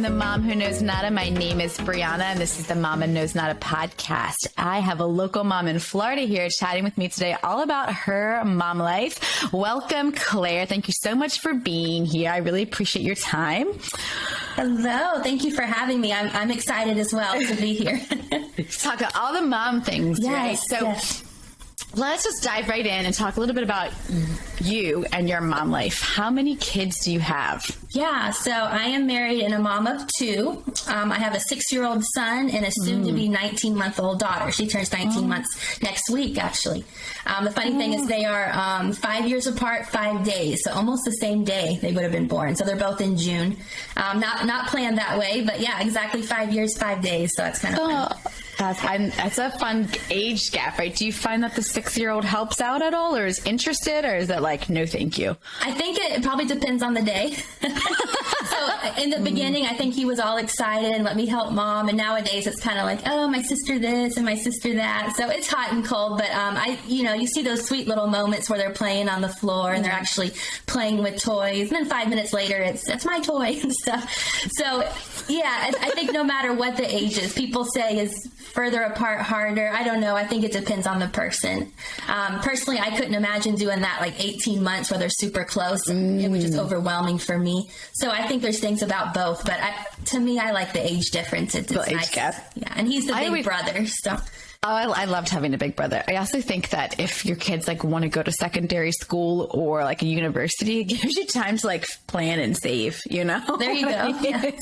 the Mom Who Knows Nada. My name is Brianna, and this is the Mama Knows Nada podcast. I have a local mom in Florida here chatting with me today all about her mom life. Welcome, Claire. Thank you so much for being here. I really appreciate your time. Hello. Thank you for having me. I'm excited as well to be here. Talk about all the mom things, right? So let's just dive right in and talk a little bit about you and your mom life. How many kids do you have? Yeah, so I am married and a mom of two. I have a 6-year-old son and a soon-to-be 19-month-old daughter. She turns 19 months next week, actually. The funny thing is they are 5 years apart, 5 days, so almost the same day they would have been born. So they're both in June. Not planned that way, but yeah, exactly 5 years, 5 days. So it's kind of fun. That's a fun age gap, right? Do you find that the 6-year-old helps out at all, or is interested, or is it like, no, thank you? I think it probably depends on the day. So in the beginning, I think he was all excited and let me help mom. And nowadays it's kind of like, oh, my sister this and my sister that. So it's hot and cold, but you see those sweet little moments where they're playing on the floor and they're actually playing with toys. And then 5 minutes later, that's my toy and stuff. So yeah, I think no matter what the age is, people say is further apart harder. I don't know. I think it depends on the person. Personally, I couldn't imagine doing that like 18 months where they're super close. It was just overwhelming for me. So I think there's things about both, but to me, I like the age difference. It's nice. Age gap. Yeah, and he's the big brother, so. Oh, I loved having a big brother. I also think that if your kids like want to go to secondary school or like a university, it gives you time to like plan and save, you know? There you go. Yeah.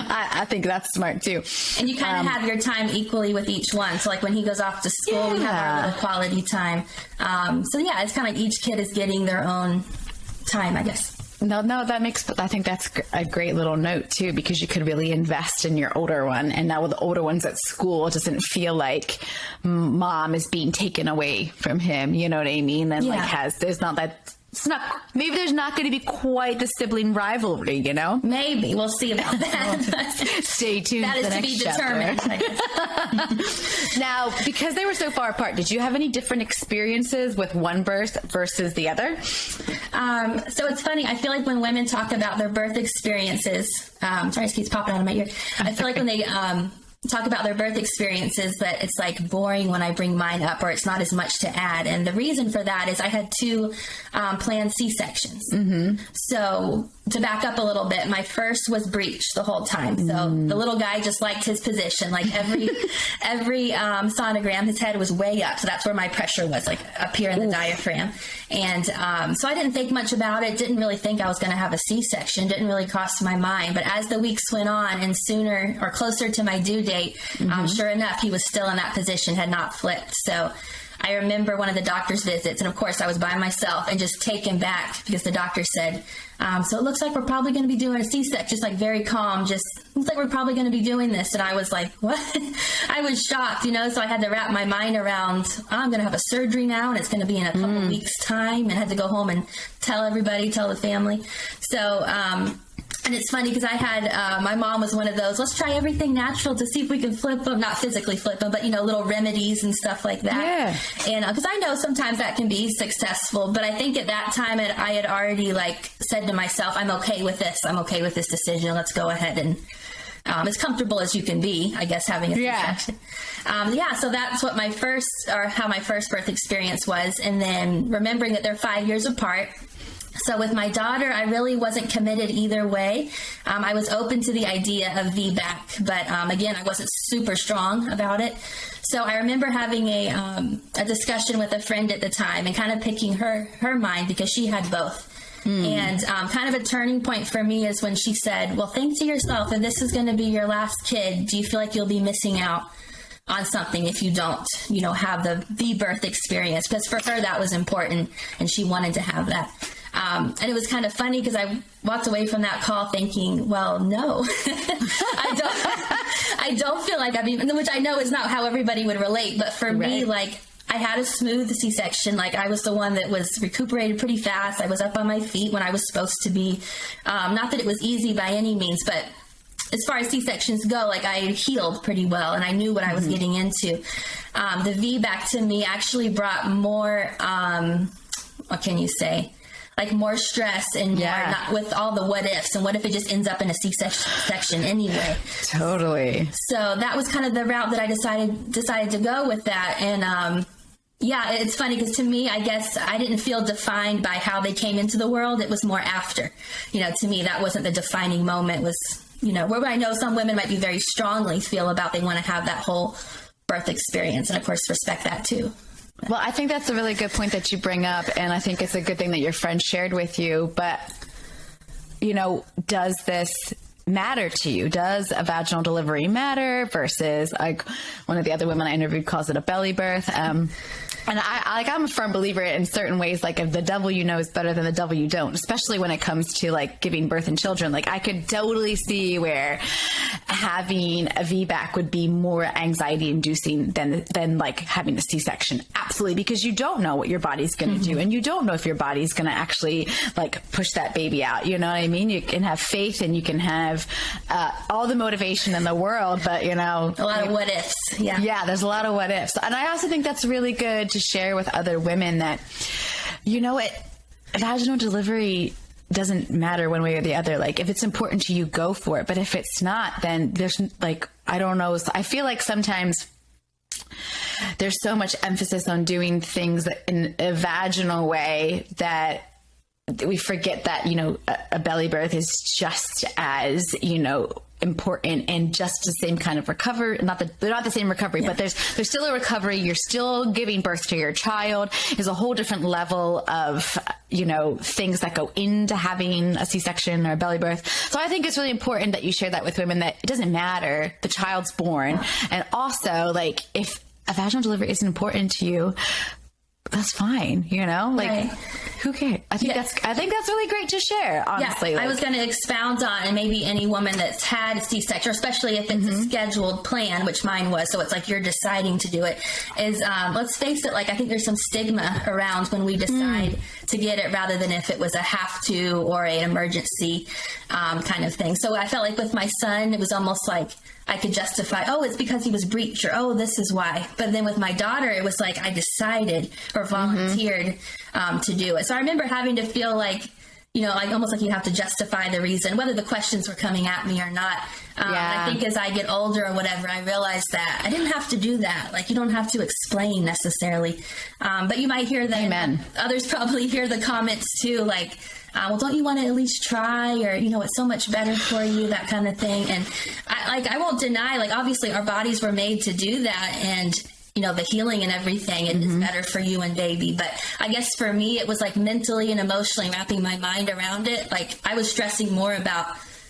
I think that's smart too. And you kind of have your time equally with each one. So like when he goes off to school, we have our little quality time. So yeah, it's kind of like each kid is getting their own time, I guess. No, I think that's a great little note too, because you could really invest in your older one. And now with the older ones at school, it doesn't feel like mom is being taken away from him. You know what I mean? And maybe there's not going to be quite the sibling rivalry, you know? Maybe. We'll see about that. Stay tuned for the next chapter. That is to be determined. Now, because they were so far apart, did you have any different experiences with one birth versus the other? So it's funny. I feel like when women talk about their birth experiences, sorry, it keeps popping out of my ear. I feel like when they talk about their birth experiences that it's like boring when I bring mine up, or it's not as much to add. And the reason for that is I had 2 planned C-sections. So to back up a little bit, my first was breech the whole time. So the little guy just liked his position. Like every sonogram, his head was way up. So that's where my pressure was, like up here in the diaphragm. And so I didn't think much about it. Didn't really think I was going to have a C-section. Didn't really cross my mind. But as the weeks went on and sooner or closer to my due date, sure enough, he was still in that position, had not flipped. So I remember one of the doctor's visits, and of course I was by myself and just taken back because the doctor said, so it looks like we're probably going to be doing a C-section, just like very calm, just looks like we're probably going to be doing this. And I was like, what? I was shocked, so I had to wrap my mind around, I'm going to have a surgery now and it's going to be in a couple weeks time, and had to go home and tell the family. So, and it's funny because I had, my mom was one of those, let's try everything natural to see if we can flip them, not physically flip them, but, little remedies and stuff like that. Yeah. And because I know sometimes that can be successful, but I think at that time I had already like said to myself, I'm okay with this. I'm okay with this decision. Let's go ahead and as comfortable as you can be, I guess, having a C-section. So that's what how my first birth experience was. And then remembering that they're 5 years apart. So with my daughter, I really wasn't committed either way. I was open to the idea of VBAC, but again, I wasn't super strong about it. So I remember having a discussion with a friend at the time and kind of picking her mind because she had both. And kind of a turning point for me is when she said, well, think to yourself, if this is going to be your last kid, do you feel like you'll be missing out on something if you don't, have the birth experience? Because for her, that was important and she wanted to have that. And it was kind of funny because I walked away from that call thinking, well, no, I don't feel like I've even, which I know is not how everybody would relate. But for me, like I had a smooth C-section. Like I was the one that was recuperated pretty fast. I was up on my feet when I was supposed to be. Not that it was easy by any means, but as far as C-sections go, like I healed pretty well and I knew what I was getting into. The VBAC to me actually brought more, what can you say? more stress and more not with all the what ifs, and what if it just ends up in a C-section anyway. Totally. So that was kind of the route that I decided to go with that. And it's funny because to me, I guess I didn't feel defined by how they came into the world. It was more after. To me, that wasn't the defining moment. It was, where I know some women might be very strongly feel about they want to have that whole birth experience, and of course respect that too. Well, I think that's a really good point that you bring up, and I think it's a good thing that your friend shared with you. But, does this matter to you? Does a vaginal delivery matter versus like one of the other women I interviewed calls it a belly birth? And I'm a firm believer in certain ways, like if the devil you know is better than the devil you don't, especially when it comes to like giving birth in children. Like I could totally see where having a VBAC would be more anxiety inducing than like having a C-section. Absolutely. Because you don't know what your body's going to do, and you don't know if your body's going to actually like push that baby out. You know what I mean? You can have faith and you can have all the motivation in the world, but a lot of what ifs. Yeah, there's a lot of what ifs. And I also think that's really good to share with other women that, vaginal delivery doesn't matter one way or the other. Like if it's important to you, go for it. But if it's not, then there's like, I don't know. I feel like sometimes there's so much emphasis on doing things in a vaginal way that we forget that, a belly birth is just as, important and just the same kind of recovery. They're not the same recovery, but there's still a recovery. You're still giving birth to your child. There's a whole different level of, things that go into having a C-section or a belly birth. So I think it's really important that you share that with women, that it doesn't matter. The child's born. And also like if a vaginal delivery isn't important to you, that's fine, right. Who cares? I think that's really great to share, honestly. Yeah, I was going to expound on, and maybe any woman that's had a C-section, especially if it's a scheduled plan, which mine was, so it's like you're deciding to do it, is let's face it, like I think there's some stigma around when we decide to get it rather than if it was a have to or an emergency kind of thing. So I felt like with my son, it was almost like I could justify, it's because he was breech, or this is why. But then with my daughter, it was like I decided or volunteered to do it. So I remember having to feel like, like almost like you have to justify the reason, whether the questions were coming at me or not. I think as I get older or whatever, I realized that I didn't have to do that. Like you don't have to explain necessarily. But you might hear that. Amen. Others probably hear the comments too, like, well, don't you want to at least try, or, it's so much better for you, that kind of thing. And I won't deny, like, obviously our bodies were made to do that. And, the healing and everything, it is better for you and baby. But I guess for me, it was like mentally and emotionally wrapping my mind around it. Like I was stressing more about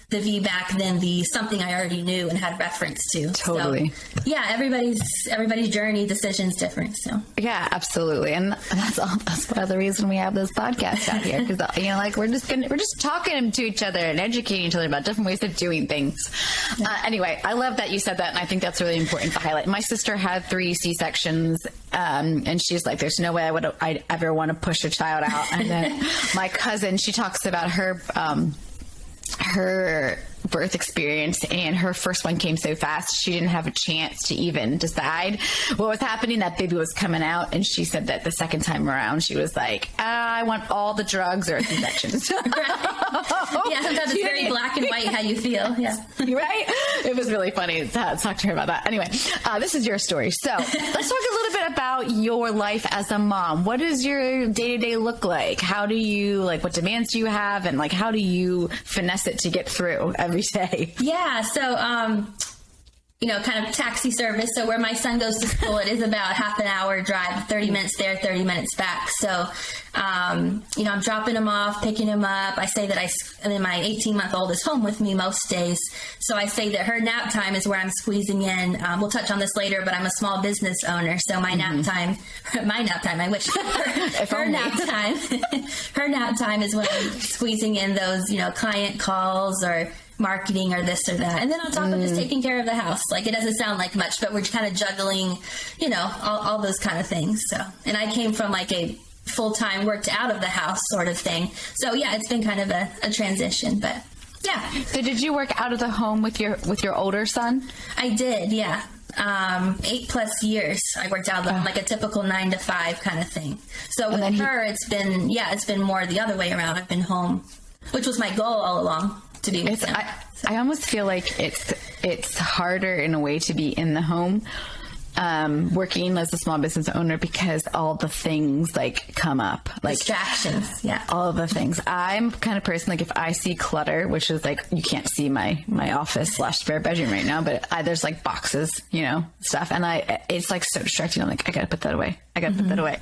the VBAC than the something I already knew and had reference to. Totally. So, yeah, everybody's journey, decision's different. So yeah, absolutely, and that's part of the reason we have this podcast out here, because like we're just talking to each other and educating each other about different ways of doing things. Anyway, I love that you said that, and I think that's really important to highlight. My sister had 3 C-sections, and she's like, "There's no way I'd ever want to push a child out." And then my cousin, she talks about her birth experience, and her first one came so fast she didn't have a chance to even decide what was happening. That baby was coming out, and she said that the second time around she was like, I want all the drugs or infections. Right. Yeah, sometimes it's very black and white how you feel. Yeah. Right? It was really funny to talk to her about that. Anyway, this is your story. So let's talk a little bit about your life as a mom. What does your day-to-day look like? How do you, what demands do you have, and how do you finesse it to get through every day? Yeah, so kind of taxi service. So where my son goes to school, it is about half an hour drive, 30 minutes there, 30 minutes back. So, I'm dropping him off, picking him up. I say that my 18-month-old is home with me most days. So I say that her nap time is where I'm squeezing in. We'll touch on this later, but I'm a small business owner. So my nap time, I wish her nap time is when I'm squeezing in those, client calls or marketing or this or that. And then on top of just taking care of the house. Like, it doesn't sound like much, but we're kind of juggling, all those kind of things. So, and I came from a full-time worked out of the house sort of thing. So yeah, it's been kind of a transition, but yeah. So did you work out of the home with your older son? I did. Yeah. 8+ years. I worked out like a typical 9 to 5 kind of thing. So with her, it's been more the other way around. I've been home, which was my goal all along, to be with him. I almost feel like it's harder in a way to be in the home, working as a small business owner, because all the things like come up, like distractions. Yeah. All of the things. I'm the kind of person, like if I see clutter, which is like, you can't see my office / spare bedroom right now, but there's like boxes, stuff. And it's like so distracting. I'm like, I gotta put that away. Put that away.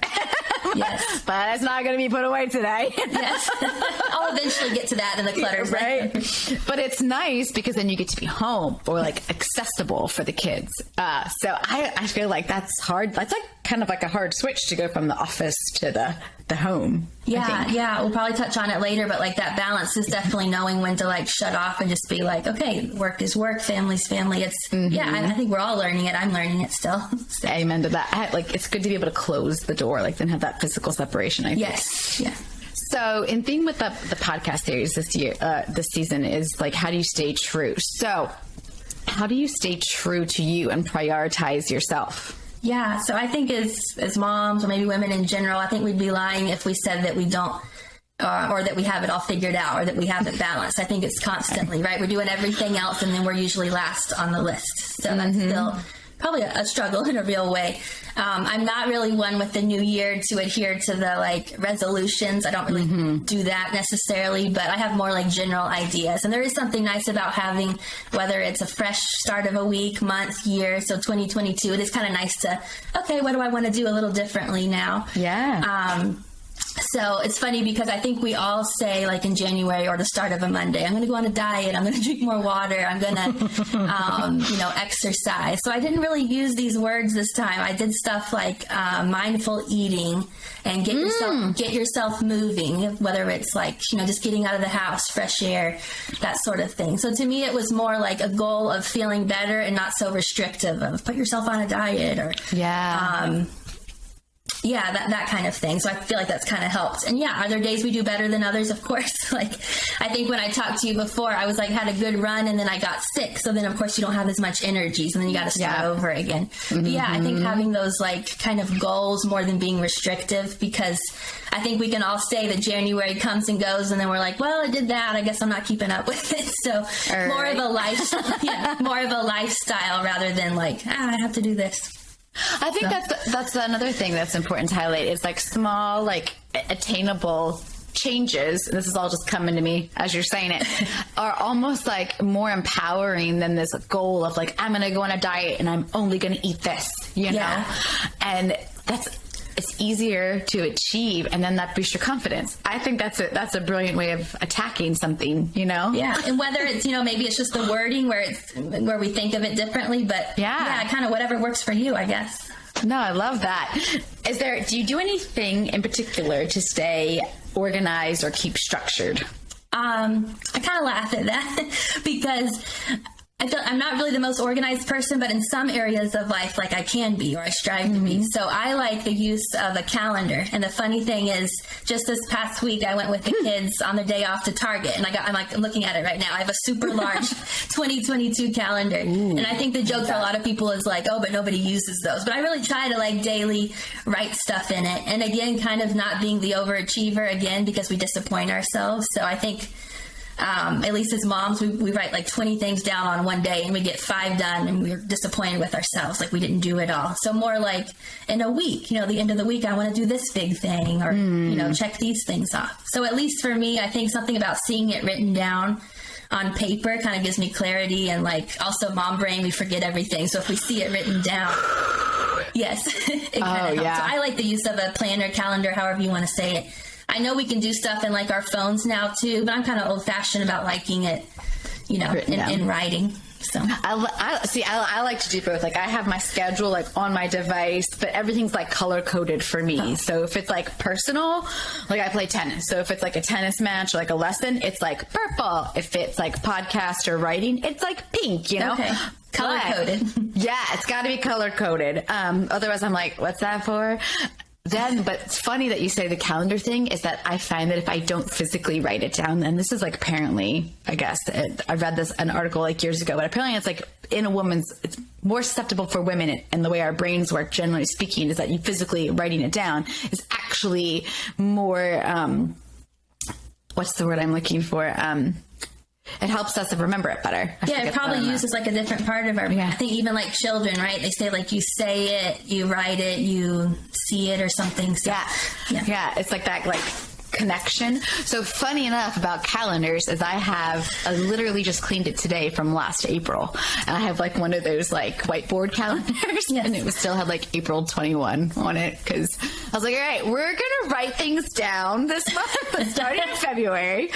Yes. But it's not going to be put away today. Yes. I'll eventually get to that in the clutter. Right. But it's nice because then you get to be home or like accessible for the kids. So I feel like that's hard. That's like kind of like a hard switch to go from the office to the home. Yeah. We'll probably touch on it later, but like that balance is definitely knowing when to like shut off and just be like, okay, work is work, family's family. It's I think we're all learning it. I'm learning it still. So. Amen to that. Like it's good to be able to close the door, like then have that physical separation. I think. Yes. Yeah. So in theme with the podcast series this season is like, how do you stay true? So how do you stay true to you and prioritize yourself? Yeah, so I think as moms, or maybe women in general, I think we'd be lying if we said that we don't, or that we have it all figured out, or that we have it balanced. I think it's constantly, right? We're doing everything else, and then we're usually last on the list. So that's still probably a struggle in a real way. I'm not really one with the new year to adhere to the like resolutions. I don't really do that necessarily, but I have more like general ideas. And there is something nice about having, whether it's a fresh start of a week, month, year. So 2022, it is kind of nice to, okay, what do I want to do a little differently now? Yeah. So it's funny because I think we all say like in January or the start of a Monday, I'm going to go on a diet. I'm going to drink more water. I'm going to, exercise. So I didn't really use these words this time. I did stuff like mindful eating and get yourself moving, whether it's like, just getting out of the house, fresh air, that sort of thing. So to me, it was more like a goal of feeling better and not so restrictive of put yourself on a diet or, that kind of thing. So I feel like that's kind of helped. And are there days we do better than others? Of course. Like, I think when I talked to you before, I was like, had a good run and then I got sick. So then of course you don't have as much energy. So then you got to start over again. But I think having those like kind of goals more than being restrictive, because I think we can all say that January comes and goes and then we're like, well, I did that. I guess I'm not keeping up with it. So more of a lifestyle rather than like, I have to do this. I think that's another thing that's important to highlight is like small, like attainable changes. This is all just coming to me as you're saying it, are almost like more empowering than this goal of like, I'm going to go on a diet and I'm only going to eat this, know? And it's easier to achieve, and then that boosts your confidence. I think that's a brilliant way of attacking something, Yeah, and whether it's maybe it's just the wording where we think of it differently, but kind of whatever works for you, I guess. No, I love that. Do you do anything in particular to stay organized or keep structured? I kind of laugh at that because I feel I'm not really the most organized person, but in some areas of life, like I can be, or I strive to be. So I like the use of a calendar. And the funny thing is, just this past week, I went with the kids on their day off to Target, and I'm looking at it right now. I have a super large 2022 calendar. And I think the joke for a lot of people is like, oh, but nobody uses those. But I really try to like daily write stuff in it. And again, kind of not being the overachiever again, because we disappoint ourselves. So I think, at least as moms, we write like 20 things down on one day and we get 5 done and we're disappointed with ourselves. Like we didn't do it all. So more like in a week, the end of the week, I want to do this big thing or, check these things off. So at least for me, I think something about seeing it written down on paper kind of gives me clarity, and like also mom brain, we forget everything. So if we see it written down, yes, it kind of helps. So I like the use of a planner, calendar, however you want to say it. I know we can do stuff in like our phones now too, but I'm kind of old fashioned about liking it, in writing. So I like to do both. Like I have my schedule like on my device, but everything's like color coded for me. So if it's like personal, like I play tennis. So if it's like a tennis match, or like a lesson, it's like purple. If it's like podcast or writing, it's like pink, Okay. Color coded. Yeah, it's got to be color coded. Otherwise I'm like, what's that for? but it's funny that you say the calendar thing is that I find that if I don't physically write it down, and this is like apparently, I guess, I read an article like years ago, but apparently it's like in a woman's, it's more susceptible for women, and the way our brains work, generally speaking, is that you physically writing it down is actually more, what's the word I'm looking for? It helps us to remember it better. It probably uses like a different part of our brain. I think even like children, right? They say like you say it, you write it, you see it or something. So, yeah. It's like that like connection. So funny enough about calendars is I literally just cleaned it today from last April. And I have like one of those like whiteboard calendars and it still had like April 21 on it because I was like, all right, we're going to write things down this month starting in February.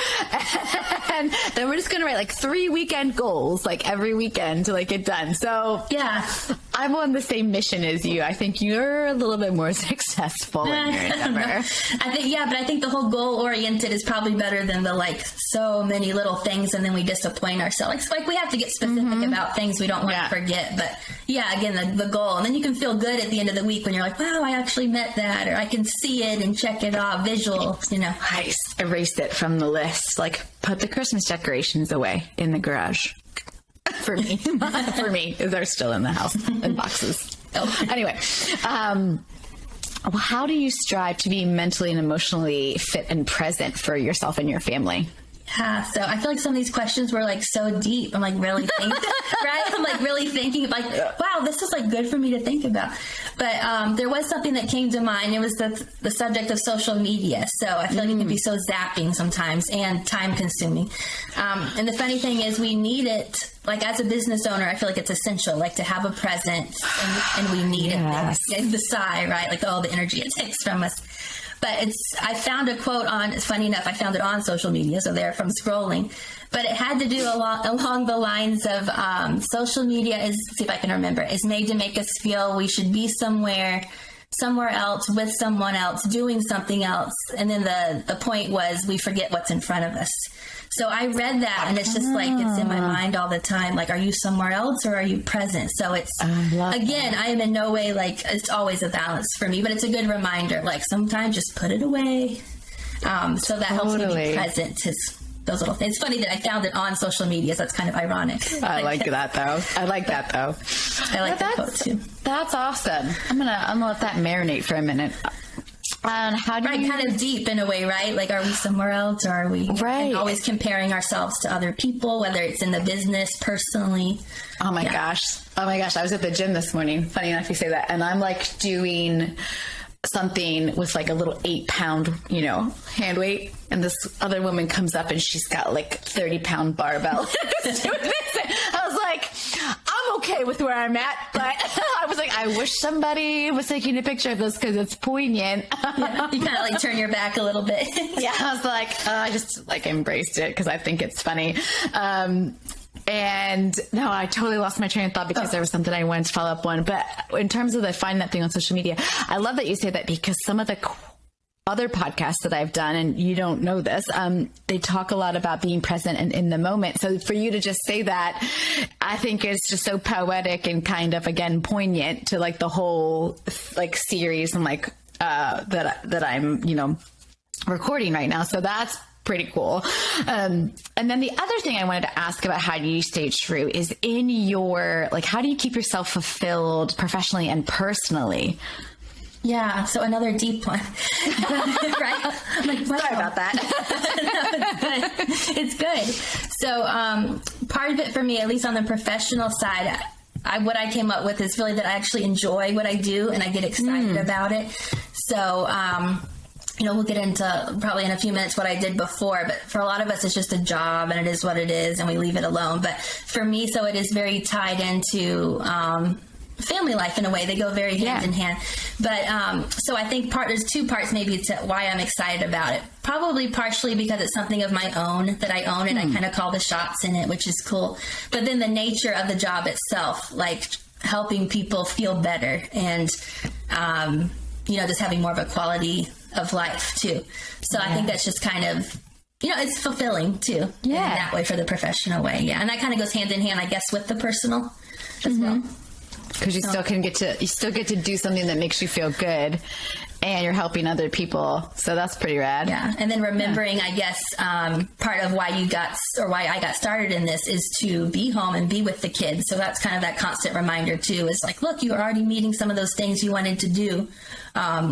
And then we're just going to write like 3 weekend goals, like every weekend to like get done. So yeah, I'm on the same mission as you. I think you're a little bit more successful in your endeavor. I think the whole goal oriented is probably better than the like so many little things and then we disappoint ourselves. Like we have to get specific about things we don't want to forget. But again, the goal. And then you can feel good at the end of the week when you're like, wow, I actually met that, or I can see it and check it off, visual, Nice. Erase it from the list. Like put the Christmas decorations away in the garage. For me, they're still in the house in boxes. Anyway, how do you strive to be mentally and emotionally fit and present for yourself and your family? Yeah, so I feel like some of these questions were like so deep. I'm like really thinking, right? I'm like really thinking, like, wow, this is like good for me to think about. But there was something that came to mind. It was the subject of social media. So I feel like it can be so zapping sometimes and time consuming. And the funny thing is we need it, like as a business owner, I feel like it's essential, like to have a presence and we need it. It's the sigh, right? Like all the energy it takes from us. But I found a quote it's funny enough, I found it on social media, so there from scrolling. But it had to do along the lines of social media is, let's see if I can remember, is made to make us feel we should be somewhere else with someone else doing something else. And then the point was we forget what's in front of us. So I read that and it's just like, it's in my mind all the time. Like, are you somewhere else or are you present? So it's, again, I am in no way like, it's always a balance for me, but it's a good reminder. Like sometimes just put it away. So that helps me be present to those little things. It's funny that I found it on social media. So that's kind of ironic. I like that though. I like that quote too. That's awesome. I'm gonna let that marinate for a minute. How do you... kind of deep in a way, right? Like, are we somewhere else or are we always comparing ourselves to other people, whether it's in the business, personally? Oh my gosh. I was at the gym this morning. Funny enough you say that. And I'm like doing something with like a little 8-pound, hand weight. And this other woman comes up and she's got like 30-pound barbell. I was like, I'm okay with where I'm at, but I was like, I wish somebody was taking a picture of this because it's poignant. You kind of like turn your back a little bit. I was like, I just like embraced it because I think it's funny. And no, I totally lost my train of thought because there was something I wanted to follow up on. But in terms of find that thing on social media, I love that you say that because some of the other podcasts that I've done, and you don't know this, they talk a lot about being present and in the moment. So for you to just say that, I think is just so poetic and kind of, again, poignant to like the whole like series and like that I'm, recording right now. So that's pretty cool. And then the other thing I wanted to ask about how do you stay true is in your, like, how do you keep yourself fulfilled professionally and personally? Yeah, so another deep one, right? I'm like, wow. Sorry about that. No, it's good. So part of it for me, at least on the professional side, what I came up with is really that I actually enjoy what I do and I get excited about it. So, we'll get into probably in a few minutes what I did before, but for a lot of us, it's just a job and it is what it is and we leave it alone. But for me, so it is very tied into family life in a way. They go very hand in hand. But so I think there's two parts maybe to why I'm excited about it. Probably partially because it's something of my own that I own and I kind of call the shots in it, which is cool. But then the nature of the job itself, like helping people feel better and, just having more of a quality of life too. So I think that's just kind of, it's fulfilling too. In that way for the professional way. Yeah. And that kind of goes hand in hand, I guess, with the personal as well. Because you still get to do something that makes you feel good and you're helping other people. So that's pretty rad. Yeah. And then remembering, I guess, part of why I got started in this is to be home and be with the kids. So that's kind of that constant reminder too, is like, look, you're already meeting some of those things you wanted to do,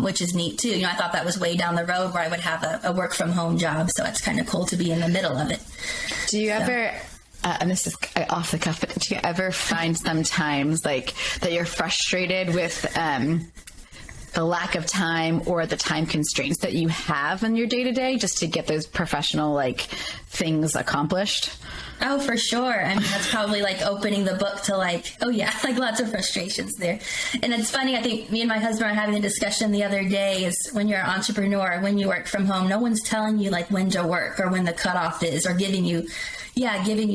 which is neat too. I thought that was way down the road where I would have a work from home job. So it's kind of cool to be in the middle of it. Do you ever, and this is off the cuff, but do you ever find sometimes like that you're frustrated with the lack of time or the time constraints that you have in your day to day just to get those professional like things accomplished? Oh, for sure. I mean, that's probably like opening the book to like, oh yeah, like lots of frustrations there. And it's funny, I think me and my husband are having a discussion the other day is when you're an entrepreneur, when you work from home, no one's telling you like when to work or when the cutoff is or giving you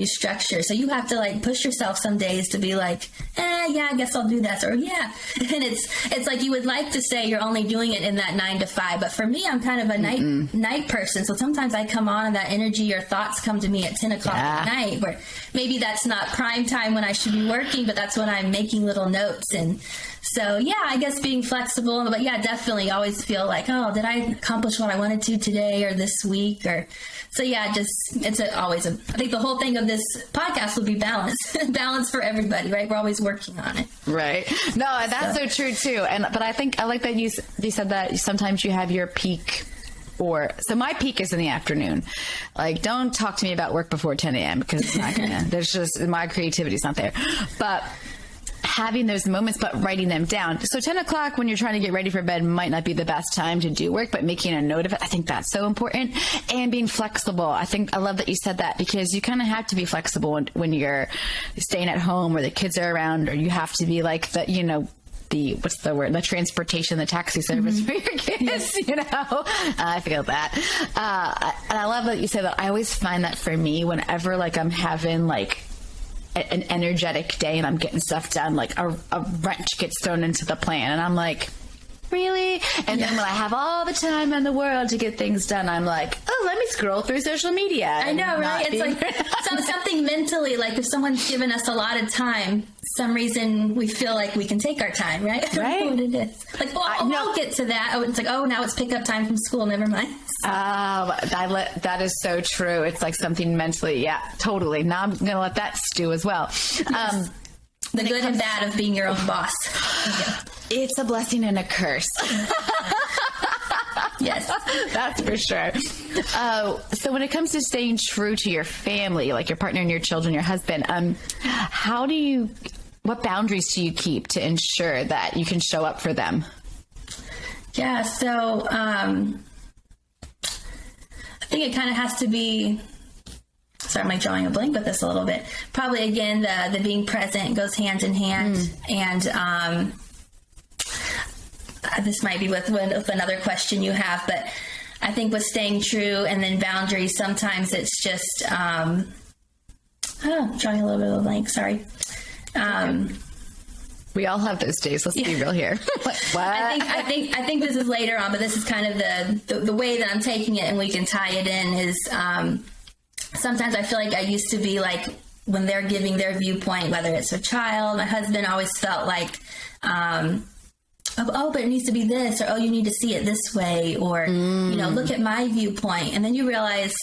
structure. So you have to like push yourself some days to be like, yeah, I guess I'll do that. Or yeah. And it's like you would like to say you're only doing it in that 9 to 5. But for me, I'm kind of a night person. So sometimes I come on and that energy or thoughts come to me at 10 o'clock at night where maybe that's not prime time when I should be working, but that's when I'm making little notes. And so, yeah, I guess being flexible, but yeah, definitely always feel like, oh, did I accomplish what I wanted to today or this week? So yeah, I think the whole thing of this podcast will be balance, balance for everybody, right? We're always working on it. Right. No, that's so true too. But I think I like that you said that sometimes you have your peak. So my peak is in the afternoon. Like, don't talk to me about work before 10 a.m. because it's not gonna, there's just, my creativity is not there. But having those moments, but writing them down. So 10 o'clock when you're trying to get ready for bed might not be the best time to do work, but making a note of it, I think that's so important. And being flexible. I love that you said that because you kind of have to be flexible when you're staying at home or the kids are around, or you have to be like the transportation, the taxi service for your kids, I feel that. And I love that you say that. I always find that for me, whenever like I'm having like an energetic day and I'm getting stuff done, like a wrench gets thrown into the plan and I'm like, really? And then when I have all the time in the world to get things done, I'm like, oh, let me scroll through social media. I know, right? It's like something mentally, like if someone's given us a lot of time, some reason we feel like we can take our time, right? I don't know what it is. Like, I'll get to that. Oh, it's like, oh, now it's pickup time from school. Never mind. That is so true. It's like something mentally. Yeah, totally. Now I'm going to let that stew as well. Yes. The good and bad of being your own boss. Yeah. It's a blessing and a curse. Yes, that's for sure. So when it comes to staying true to your family, like your partner and your children, your husband, what boundaries do you keep to ensure that you can show up for them? Yeah, so I think it kind of has to be, sorry, I'm like drawing a blank with this a little bit. Probably, again, the being present goes hand in hand. And this might be with another question you have, but I think with staying true and then boundaries, sometimes it's just, drawing a little bit of a blank, sorry. We all have those days. Let's be real here. What? I think this is later on, but this is kind of the way that I'm taking it, and we can tie it in is, sometimes I feel like I used to be like, when they're giving their viewpoint, whether it's a child, my husband always felt like, oh, but it needs to be this, or, oh, you need to see it this way, or, look at my viewpoint. And then you realize,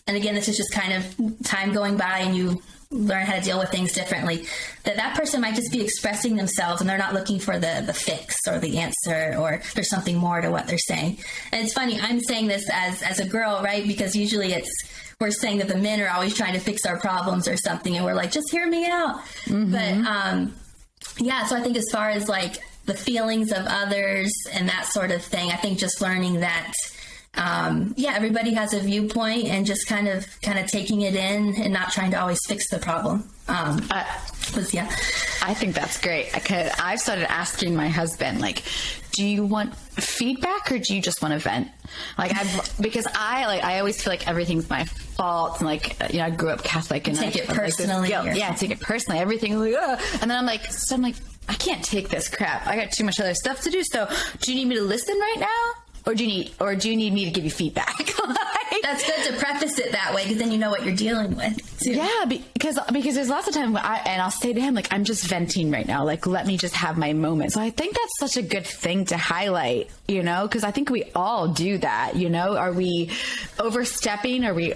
and again, this is just kind of time going by and you learn how to deal with things differently, that person might just be expressing themselves and they're not looking for the fix or the answer, or there's something more to what they're saying. And it's funny, I'm saying this as a girl, right? Because usually we're saying that the men are always trying to fix our problems or something, and we're like, just hear me out. But so I think as far as like the feelings of others and that sort of thing, I think just learning that everybody has a viewpoint and just kind of taking it in and not trying to always fix the problem. I think that's great. I've started asking my husband, like, do you want feedback or do you just want to vent? Because I always feel like everything's my fault, and like, I grew up Catholic and take it personally. Take it personally. Everything, like, and then I'm like, I can't take this crap. I got too much other stuff to do. So do you need me to listen right now? Or do you need me to give you feedback? that's good to preface it that way, because then you know what you're dealing with too. Yeah, because there's lots of times when I'll say to him, like, I'm just venting right now. Like, let me just have my moment. So I think that's such a good thing to highlight, you know, because I think we all do that. You know, are we overstepping? Are we,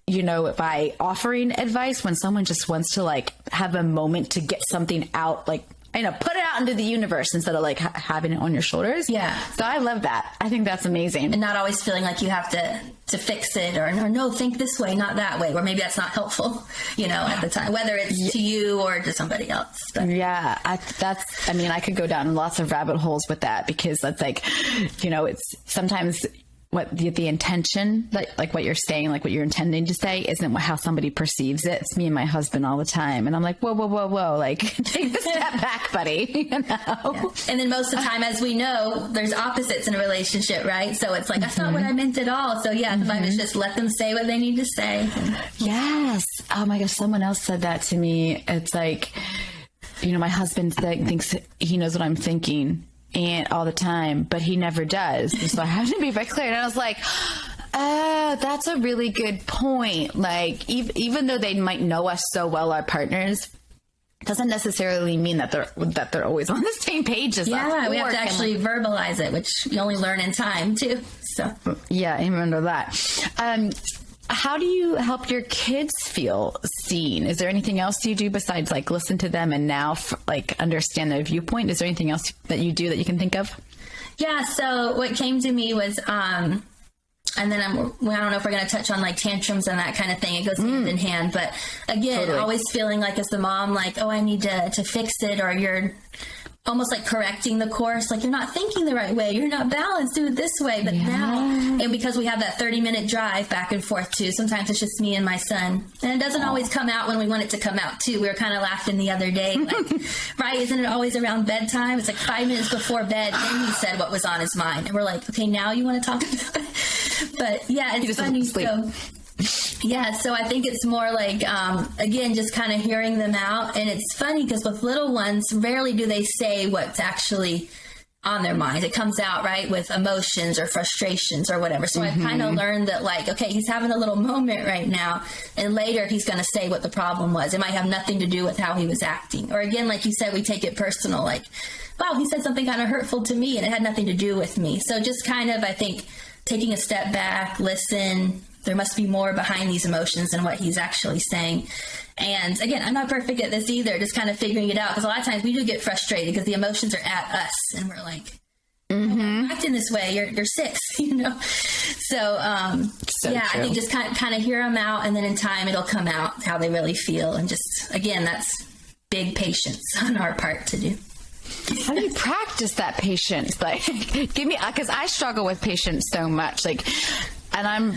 you know, by offering advice when someone just wants to like have a moment to get something out, like, you know, put it out into the universe instead of like having it on your shoulders. Yeah. So I love that. I think that's amazing. And not always feeling like you have to fix it or no, think this way, not that way, or maybe that's not helpful, you know, at the time, whether it's to you or to somebody else. But. Yeah. I mean, I could go down lots of rabbit holes with that, because that's like, you know, it's sometimes what the intention, like what you're saying, like what you're intending to say isn't how somebody perceives it. It's me and my husband all the time. And I'm like, whoa, like take a step back, buddy. You know? Yeah. And then most of the time, as we know, there's opposites in a relationship, right? So it's like, that's not what I meant at all. So yeah, the vibe is just let them say what they need to say. Yes. Oh my gosh. Someone else said that to me. It's like, you know, my husband thinks he knows what I'm thinking and all the time, but he never does. So I have to be very clear. And I was like, that's a really good point. Like, even though they might know us so well, our partners, doesn't necessarily mean that they're always on the same page as us. Yeah, we have to actually verbalize it, which you only learn in time too. So yeah, amen to that. How do you help your kids feel seen? Is there anything else you do besides like listen to them and now like understand their viewpoint? Is there anything else that you do that you can think of? Yeah. So what came to me was, and then I don't know if we're going to touch on like tantrums and that kind of thing. It goes hand in hand. But again, totally. Always feeling like as the mom, like, oh, I need to fix it, or you're almost like correcting the course. Like, you're not thinking the right way. You're not balanced. Do it this way. But now, and because we have that 30-minute drive back and forth too, sometimes it's just me and my son. And it doesn't always come out when we want it to come out too. We were kind of laughing the other day, like, right? Isn't it always around bedtime? It's like 5 minutes before bed. Then he said what was on his mind. And we're like, okay, now you want to talk about it? But yeah, it's funny. So yeah, so I think it's more like, again, just kind of hearing them out. And it's funny because with little ones, rarely do they say what's actually on their minds. It comes out, right, with emotions or frustrations or whatever. So I've kind of learned that, like, okay, he's having a little moment right now, and later he's going to say what the problem was. It might have nothing to do with how he was acting. Or again, like you said, we take it personal, like, wow, he said something kind of hurtful to me and it had nothing to do with me. So just kind of, I think, taking a step back, listen. There must be more behind these emotions than what he's actually saying. And again, I'm not perfect at this either, just kind of figuring it out. Because a lot of times we do get frustrated because the emotions are at us and we're like, I'm acting this way, you're 6, you know? So, yeah, true. I think just kind of hear them out, and then in time it'll come out how they really feel. And just, again, that's big patience on our part to do. How do you practice that patience? Like, give me, because I struggle with patience so much. Like, and I'm,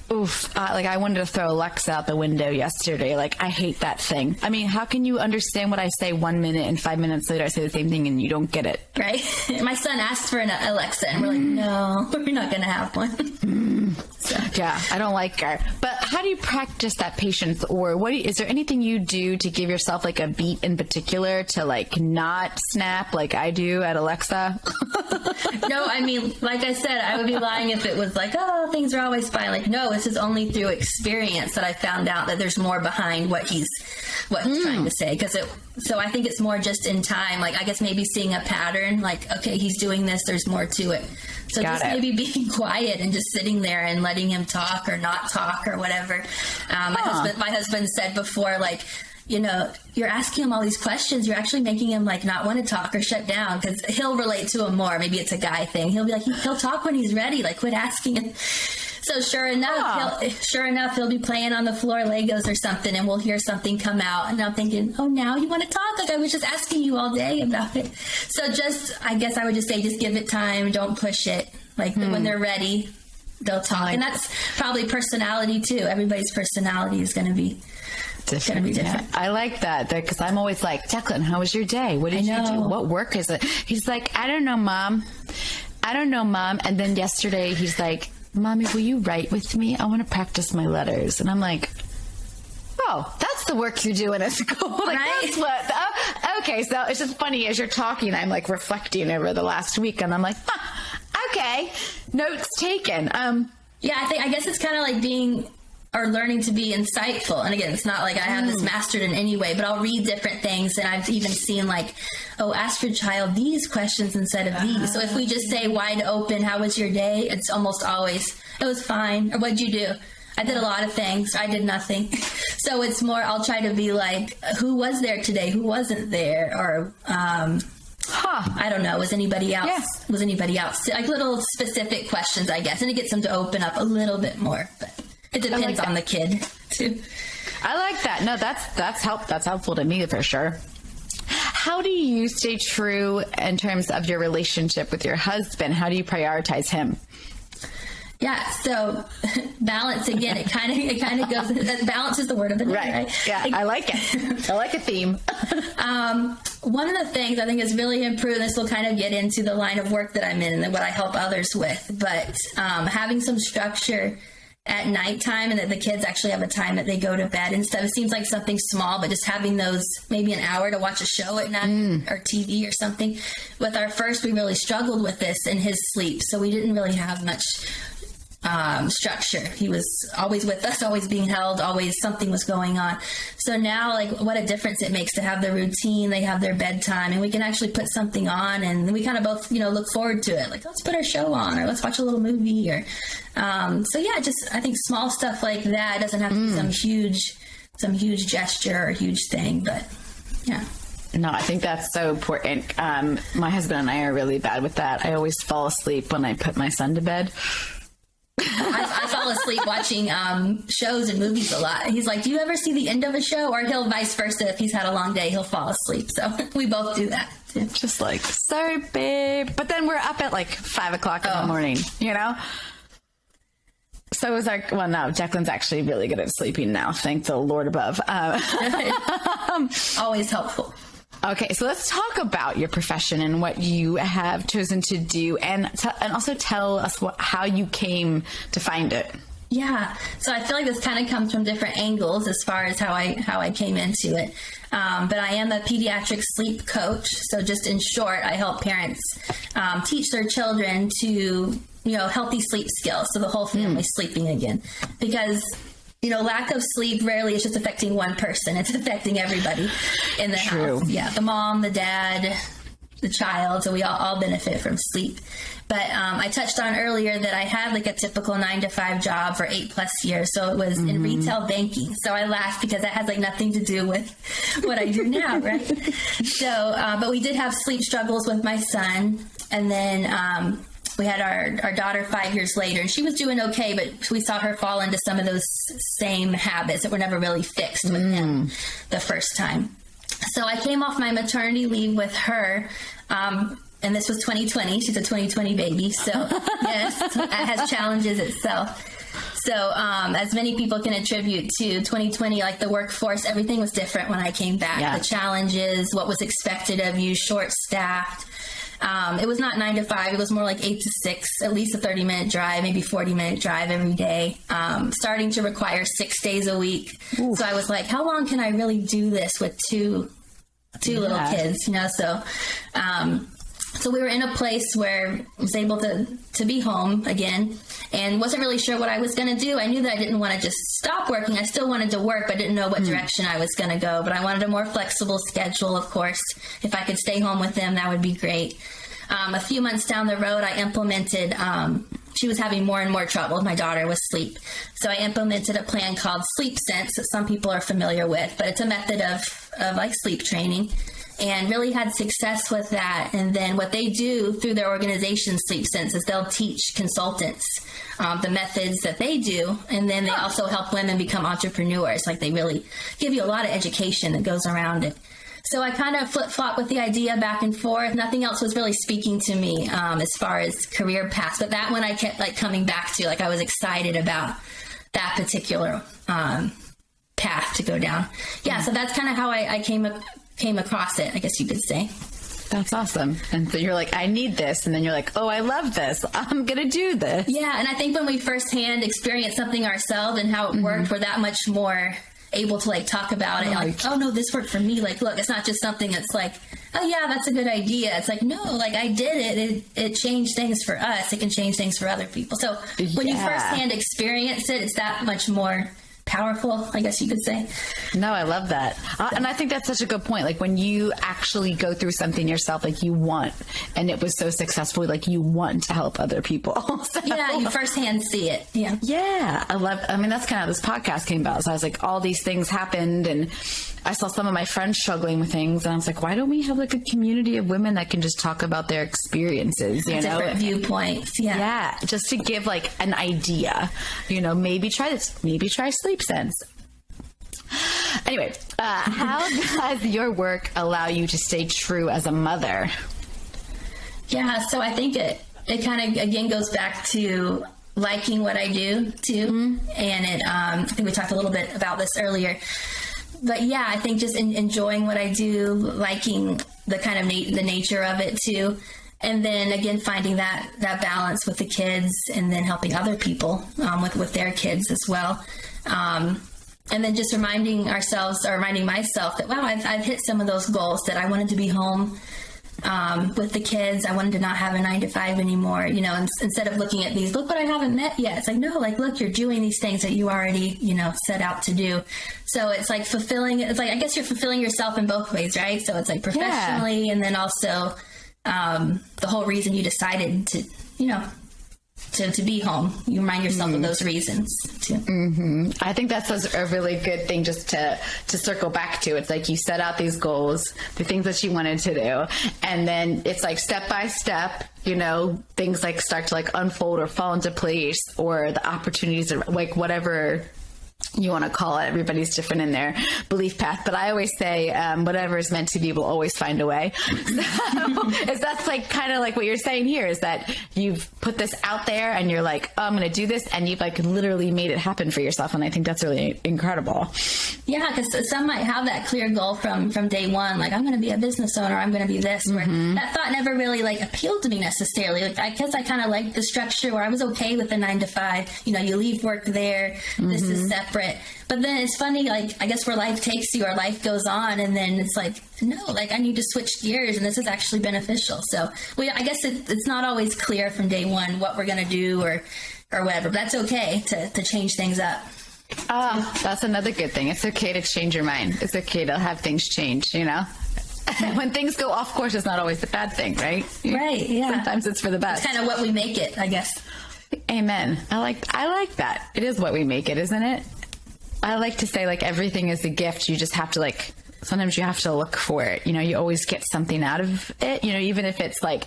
like I wanted to throw Alexa out the window yesterday. Like, I hate that thing. I mean, how can you understand what I say 1 minute and 5 minutes later I say the same thing and you don't get it? Right. My son asked for an Alexa and we're like, no, we're not going to have one. So. Yeah, I don't like her. But how do you practice that patience? Or is there anything you do to give yourself like a beat in particular to like not snap like I do at Alexa? No, I mean, like I said, I would be lying if it was like, oh, things are always fine. Like, no, this is only through experience that I found out that there's more behind what he's trying to say. So I think it's more just in time. Like, I guess maybe seeing a pattern, like, okay, he's doing this, there's more to it. So maybe being quiet and just sitting there and letting him talk or not talk or whatever. My husband said before, like, you know, you're asking him all these questions. You're actually making him like not want to talk or shut down, because he'll relate to him more. Maybe it's a guy thing. He'll be like, he'll talk when he's ready. Like, quit asking him. So sure enough, he'll be playing on the floor Legos or something, and we'll hear something come out. And I'm thinking, oh, now you want to talk? Like, I was just asking you all day about it. So I guess I would just say, just give it time. Don't push it. Like, when they're ready, they'll talk. And that's probably personality too. Everybody's personality is going to be different. Yeah. I like that, because I'm always like, Declan, how was your day? What did you do? What work is it? He's like, I don't know, Mom. And then yesterday he's like, Mommy, will you write with me? I want to practice my letters. And I'm like, oh, that's the work you're doing at school. Like, right? That's what, okay. So it's just funny, as you're talking, I'm like reflecting over the last week, and I'm like, okay, notes taken. Yeah, I guess it's kind of like being or learning to be insightful. And again, it's not like I have this mastered in any way, but I'll read different things. And I've even seen like, oh, ask your child these questions instead of these. So if we just say wide open, how was your day? It's almost always, it was fine. Or what'd you do? I did a lot of things. I did nothing. So it's more, I'll try to be like, who was there today? Who wasn't there? Or, I don't know. Was anybody else? Yeah. Was anybody else? Like little specific questions, I guess. And it gets them to open up a little bit more. But it depends on the kid, too. I like that. No, that's helpful to me for sure. How do you stay true in terms of your relationship with your husband? How do you prioritize him? Yeah, so balance again. It kind of goes. Balance is the word of the day, right? Yeah, I like it. I like a theme. One of the things I think is really improved. This will kind of get into the line of work that I'm in and what I help others with. But having some structure at nighttime, and that the kids actually have a time that they go to bed and stuff. It seems like something small, but just having those maybe an hour to watch a show at night or TV or something. With our first, we really struggled with this in his sleep, so we didn't really have much structure. He was always with us, always being held, always something was going on. So now, like, what a difference it makes to have the routine. They have their bedtime, and we can actually put something on, and we kind of both, look forward to it. Like, let's put our show on, or let's watch a little movie, or so yeah, just I think small stuff like that. It doesn't have to be some huge gesture or huge thing, but yeah. No, I think that's so important. My husband and I are really bad with that. I always fall asleep when I put my son to bed. I fall asleep watching shows and movies a lot. He's like, do you ever see the end of a show? Or he'll vice versa. If he's had a long day, he'll fall asleep. So we both do that too. Just like, sorry, babe. But then we're up at like 5 o'clock in the morning, So it was like, well, no, Declan's actually really good at sleeping now. Thank the Lord above. Always helpful. Okay, so let's talk about your profession and what you have chosen to do, and also tell us how you came to find it. Yeah, so I feel like this kind of comes from different angles as far as how I came into it. But I am a pediatric sleep coach. So just in short, I help parents teach their children to, healthy sleep skills. So the whole family sleeping again, because lack of sleep rarely is just affecting one person. It's affecting everybody in the house. Yeah, the mom, the dad, the child. So we all benefit from sleep. But I touched on earlier that I had like a typical 9-to-5 job for 8+ years. So it was in retail banking. So I laughed because that has like nothing to do with what I do now, right? So, but we did have sleep struggles with my son. And then we had our daughter 5 years later, and she was doing okay, but we saw her fall into some of those same habits that were never really fixed with him the first time. So I came off my maternity leave with her, and this was 2020. She's a 2020 baby, so yes, it has challenges itself. So as many people can attribute to 2020, like the workforce, everything was different when I came back. Yeah. The challenges, what was expected of you, short-staffed. It was not 9 to 5. It was more like 8 to 6, at least a 30-minute drive, maybe 40-minute drive every day, starting to require 6 days a week. Oof. So I was like, how long can I really do this with two little kids, So we were in a place where I was able to be home again and wasn't really sure what I was going to do. I knew that I didn't want to just stop working. I still wanted to work, but didn't know what direction I was going to go. But I wanted a more flexible schedule, of course. If I could stay home with them, that would be great. A few months down the road, I implemented, she was having more and more trouble, my daughter, with sleep. So I implemented a plan called Sleep Sense that some people are familiar with, but it's a method of like sleep training. And really had success with that. And then what they do through their organization, Sleep Sense, is they'll teach consultants the methods that they do. And then they also help women become entrepreneurs. Like they really give you a lot of education that goes around it. So I kind of flip-flop with the idea back and forth. Nothing else was really speaking to me as far as career paths. But that one I kept like coming back to. Like I was excited about that particular path to go down. Yeah, so that's kind of how I came across it, I guess you could say. That's awesome. And so you're like, I need this. And then you're like, oh, I love this. I'm going to do this. Yeah. And I think when we firsthand experience something ourselves and how it worked, we're that much more able to like talk about it. Like, oh no, this worked for me. Like, look, it's not just something that's like, oh yeah, that's a good idea. It's like, no, like I did it. It changed things for us. It can change things for other people. So when you firsthand experience it, it's that much more powerful, I guess you could say. No, I love that. And I think that's such a good point. Like when you actually go through something yourself, like you want, and it was so successful, like you want to help other people. So, yeah, you firsthand see it. Yeah. Yeah. I mean, that's kind of how this podcast came about. So I was like, all these things happened and I saw some of my friends struggling with things and I was like, why don't we have like a community of women that can just talk about their experiences, you know? Different viewpoints. Yeah. Yeah. Just to give like an idea, you know, maybe try this, maybe try Sleep Sense. Anyway, how does your work allow you to stay true as a mother? Yeah. So I think it kind of, again, goes back to liking what I do too. Mm-hmm. And I think we talked a little bit about this earlier. But yeah, I think just enjoying what I do, liking the kind of the nature of it too. And then again, finding that balance with the kids and then helping other people with their kids as well. And then just reminding myself that, wow, I've hit some of those goals, that I wanted to be home with the kids. I wanted to not have a 9-to-5 anymore, you know, and instead of looking at these, look what I haven't met yet. It's like, no, like, look, you're doing these things that you already, you know, set out to do. So it's like fulfilling, it's like, I guess you're fulfilling yourself in both ways, right? So it's like professionally, and then also the whole reason you decided to, you know, to be home. You remind yourself of those reasons too. Mm-hmm. I think that's a really good thing just to circle back to. It's like you set out these goals, the things that you wanted to do, and then it's like step by step, you know, things like start to like unfold or fall into place, or the opportunities, or like whatever you want to call it. Everybody's different in their belief path, but I always say whatever is meant to be will always find a way. So that's like kind of like what you're saying here, is that you've put this out there and you're like, oh, I'm going to do this, and you've like literally made it happen for yourself. And I think that's really incredible. Yeah, because some might have that clear goal from day one, like I'm going to be a business owner, I'm going to be this. Where that thought never really like appealed to me necessarily. Like I guess I kind of liked the structure where I was okay with the 9-to-5. You know, you leave work there. This is separate. But then it's funny, like, I guess where life takes you, or life goes on, and then it's like, no, like I need to switch gears, and this is actually beneficial. So I guess it's not always clear from day one what we're going to do or whatever. But that's okay to change things up. That's another good thing. It's okay to change your mind. It's okay to have things change, you know? When things go off course, it's not always a bad thing, right? Right, yeah. Sometimes it's for the best. It's kind of what we make it, I guess. Amen. I like that. It is what we make it, isn't it? I like to say, like, everything is a gift. You just have to, like, sometimes you have to look for it. You know, you always get something out of it. You know, even if it's, like,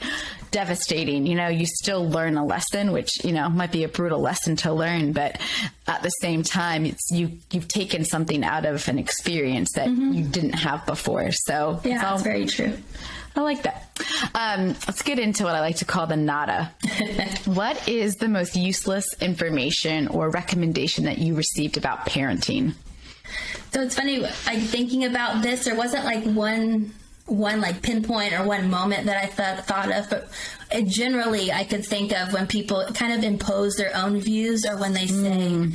devastating, you know, you still learn a lesson, which, you know, might be a brutal lesson to learn. But at the same time, it's you've taken something out of an experience that you didn't have before. So yeah, that's very true. I like that. Let's get into what I like to call the nada. What is the most useless information or recommendation that you received about parenting? So it's funny, like thinking about this, there wasn't like one like pinpoint or one moment that I thought of, but generally I could think of when people kind of impose their own views, or when they say,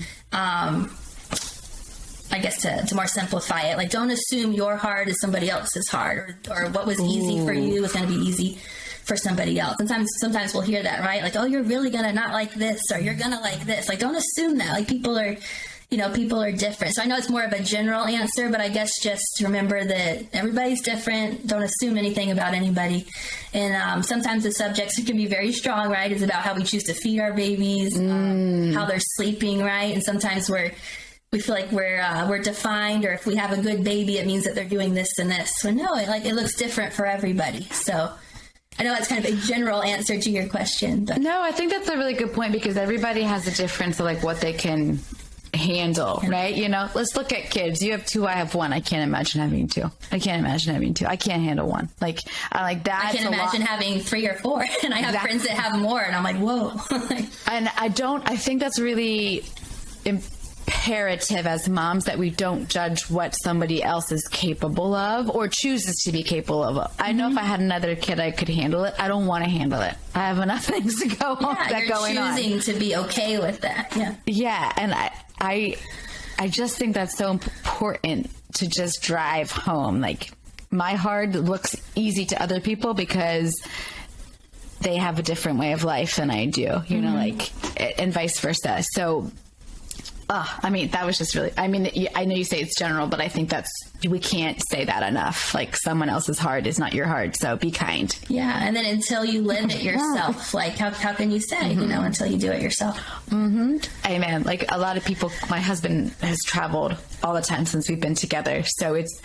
I guess to more simplify it, like don't assume your hard is somebody else's hard, or what was easy for you is going to be easy for somebody else. Sometimes we'll hear that, right? Like, oh, you're really going to not like this, or you're going to like this. Like, don't assume that. Like, people are different. So I know it's more of a general answer, but I guess just remember that everybody's different. Don't assume anything about anybody. And sometimes the subjects can be very strong, right? It's about how we choose to feed our babies, how they're sleeping, right? And sometimes we feel like we're defined, or if we have a good baby, it means that they're doing this and this. But no, it looks different for everybody. So I know that's kind of a general answer to your question. But. No, I think that's a really good point, because everybody has a difference of like what they can handle, right? You know, let's look at kids. You have 2, I have 1. I can't imagine having 2. I can't handle 1. Like, I like that. I can't imagine having 3 or 4. And I have friends that have more, and I'm like, whoa. And I think that's really imperative as moms, that we don't judge what somebody else is capable of or chooses to be capable of. I know if I had another kid, I could handle it. I don't want to handle it. I have enough things to go on. You're choosing to be okay with that. Yeah. Yeah. And I just think that's so important to just drive home. Like, my hard looks easy to other people because they have a different way of life than I do, you know, like, and vice versa. So, I mean, that was just really, I mean, I know you say it's general, but I think we can't say that enough. Like, someone else's hard is not your hard. So be kind. Yeah. And then until you live it yourself, like, how can you say, you know, until you do it yourself? Amen. Like, a lot of people, my husband has traveled all the time since we've been together. So it's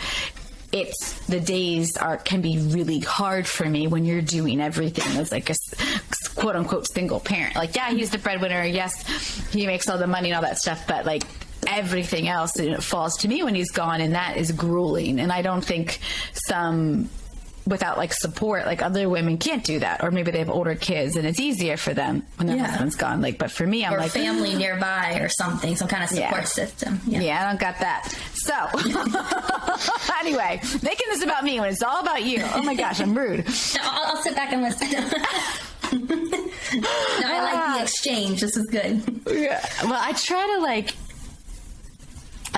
the days can be really hard for me when you're doing everything as like a quote unquote single parent. Like, yeah, he's the breadwinner. Yes, he makes all the money and all that stuff, but like everything else, it falls to me when he's gone, and that is grueling. And I don't think without like support, like other women can't do that, or maybe they have older kids and it's easier for them when their husband's gone. Like, but for me, I'm like family nearby or something, some kind of support system. Yeah, I don't got that. So anyway, making this about me when it's all about you. Oh my gosh, I'm rude. I'll sit back and listen. No, I like the exchange. This is good. Yeah. Well, I try to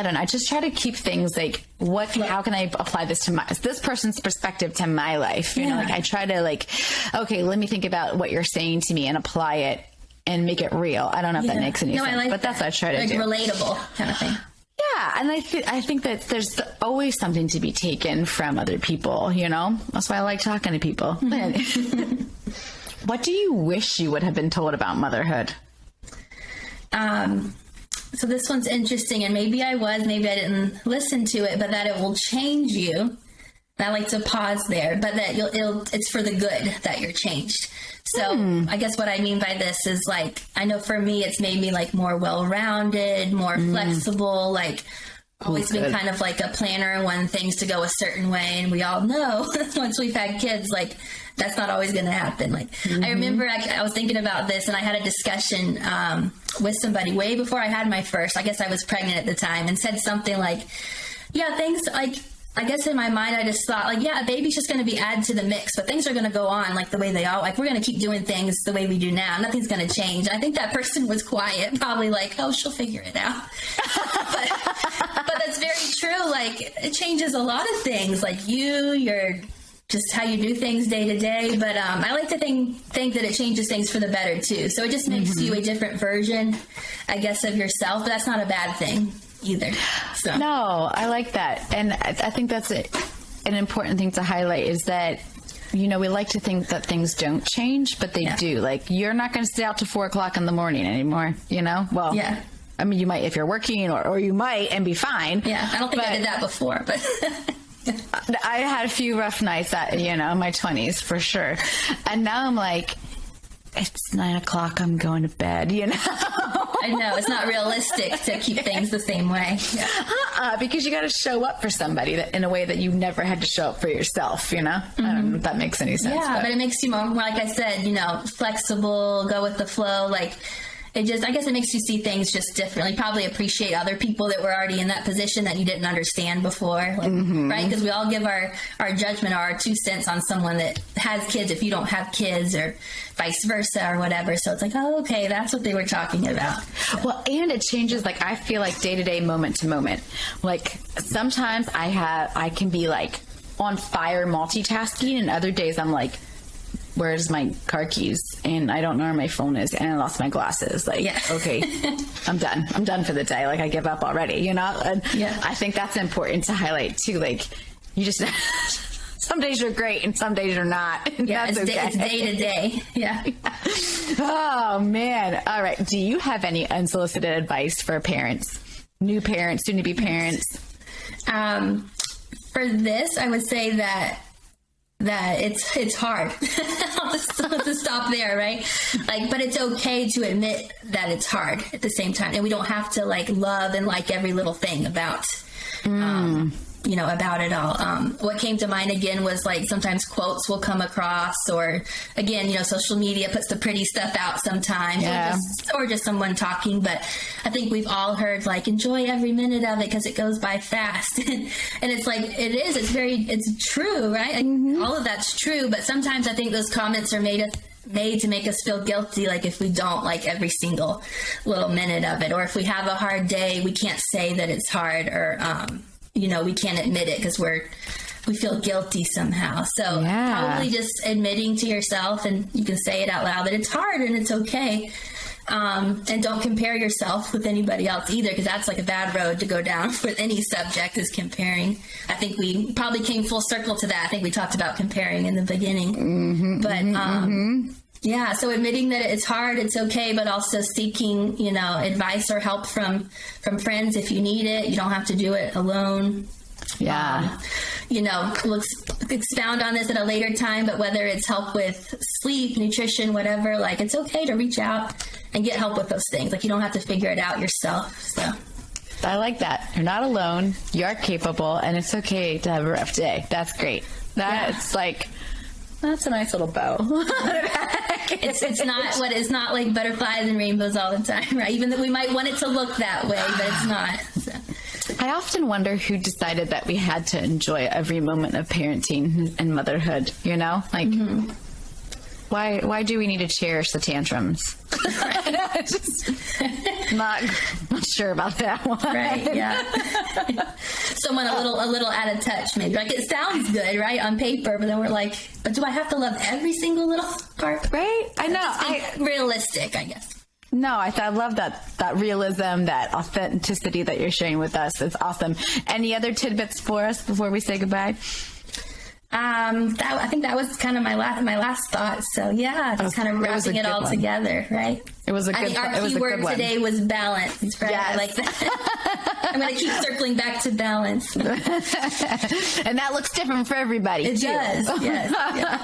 I just try to keep things like, how can I apply this to this person's perspective to my life? You know, like, I try to okay, let me think about what you're saying to me and apply it and make it real. I don't know if that makes any sense, but that's what I try to do. Relatable kind of thing. Yeah. And I think that there's always something to be taken from other people, you know? That's why I like talking to people. What do you wish you would have been told about motherhood? So this one's interesting, and maybe I didn't listen to it, but that it will change you. And I like to pause there, but that it's for the good that you're changed. So I guess what I mean by this is, like, I know for me, it's made me like more well-rounded, more flexible, like always been kind of like a planner and wanting things to go a certain way. And we all know once we've had kids, like, that's not always going to happen. Like, I remember I was thinking about this, and I had a discussion with somebody way before I had my first. I guess I was pregnant at the time, and said something like, yeah, things like, I guess in my mind, I just thought, like, yeah, a baby's just going to be added to the mix, but things are going to go on like the way they all, like, we're going to keep doing things the way we do now. Nothing's going to change. And I think that person was quiet, probably like, oh, she'll figure it out. but that's very true. Like, it changes a lot of things. Like, you're just how you do things day to day. But I like to think that it changes things for the better too. So it just makes you a different version, I guess, of yourself. But that's not a bad thing either. So. No, I like that. And I think that's an important thing to highlight, is that, you know, we like to think that things don't change, but they do. Like, you're not going to stay out to 4:00 in the morning anymore, you know? Well, I mean, you might if you're working, or you might and be fine. Yeah, I don't think I did that before, but... I had a few rough nights in my 20s for sure. And now I'm like, it's 9:00. I'm going to bed, you know? I know. It's not realistic to keep things the same way. Yeah. Because you got to show up for somebody in a way that you never had to show up for yourself, you know? I don't know if that makes any sense. Yeah, but it makes you more, like I said, you know, flexible, go with the flow. Like, I guess it makes you see things just differently. Probably appreciate other people that were already in that position that you didn't understand before, like, right? Because we all give our judgment or our 2 cents on someone that has kids if you don't have kids, or vice versa, or whatever. So it's like, oh, okay, that's what they were talking about. So. Well, and it changes, like, I feel like day to day, moment to moment. Like, sometimes I can be like on fire multitasking, and other days I'm like, where's my car keys? And I don't know where my phone is, and I lost my glasses. Like, okay, I'm done for the day. Like, I give up already, you know? And I think that's important to highlight too. Like, you just, some days you're great and some days you're not. And that's okay. It's day to day. Yeah. Oh man. All right. Do you have any unsolicited advice for parents, new parents, soon to be parents? For this, I would say that it's hard. I'll just stop there, right? Like, but it's okay to admit that it's hard at the same time, and we don't have to like love and like every little thing about about it all. What came to mind again was like sometimes quotes will come across, or again, social media puts the pretty stuff out sometimes, or just someone talking. But I think we've all heard like, enjoy every minute of it because it goes by fast. And it's like, it's true, right? Like, all of that's true. But sometimes I think those comments are made made to make us feel guilty, like if we don't like every single little minute of it, or if we have a hard day, we can't say that it's hard, or we can't admit it because we feel guilty somehow. So probably just admitting to yourself, and you can say it out loud, that it's hard and it's okay. And don't compare yourself with anybody else either, because that's like a bad road to go down with any subject, is comparing. I think we probably came full circle to that. I think we talked about comparing in the beginning. Yeah, so admitting that it's hard, it's okay, but also seeking, advice or help from friends if you need it. You don't have to do it alone. Yeah. We'll expound on this at a later time, but whether it's help with sleep, nutrition, whatever, like, it's okay to reach out and get help with those things. Like, you don't have to figure it out yourself. So I like that. You're not alone. You're capable, and it's okay to have a rough day. That's great. That's that's a nice little bow. It's not like butterflies and rainbows all the time, right? Even though we might want it to look that way, but it's not. So. I often wonder who decided that we had to enjoy every moment of parenting and motherhood, Why do we need to cherish the tantrums? Not sure about that one. Right, yeah. Someone a little out of touch, maybe. Like, it sounds good, right, on paper, but then we're like, but do I have to love every single little part? Right? I know. Realistic, I guess. No, I love that realism, that authenticity that you're sharing with us. It's awesome. Any other tidbits for us before we say goodbye? I think that was kind of my last thought. So just kind of wrapping it all together, right? It was a good one. Our keyword today was balance, right? Yes. I like that. I'm going to keep circling back to balance. And that looks different for everybody. It does, yes. Yeah.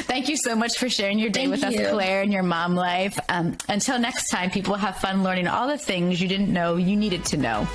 Thank you so much for sharing your day with us, Claire, and your mom life. Until next time, people, have fun learning all the things you didn't know you needed to know.